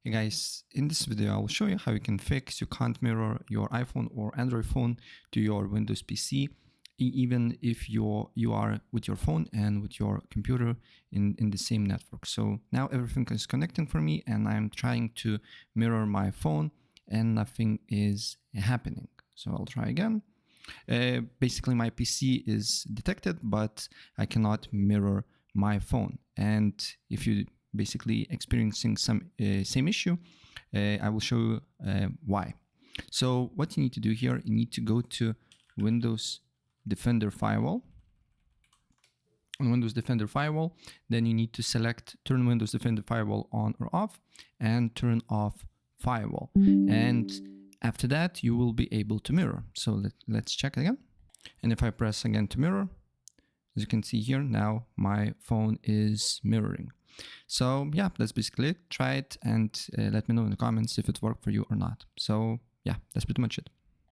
Hey guys, in this video I will show you how you can fix you can't mirror your iPhone or Android phone to your Windows PC, even if you are with your phone and with your computer in the same network. So now everything is connecting for me and I'm trying to mirror my phone and nothing is happening. So I'll try again. Basically my PC is detected, but I cannot mirror my phone. And if you basically experiencing some same issue, I will show you why. So what you need to do here, you need to go to Windows Defender Firewall. On Windows Defender Firewall, then you need to select turn Windows Defender Firewall on or off and turn off firewall. And after that, you will be able to mirror. So let's check again. And if I press again to mirror, as you can see here, now my phone is mirroring. So yeah, that's basically it. Try it and let me know in the comments if it worked for you or not. So yeah, that's pretty much it.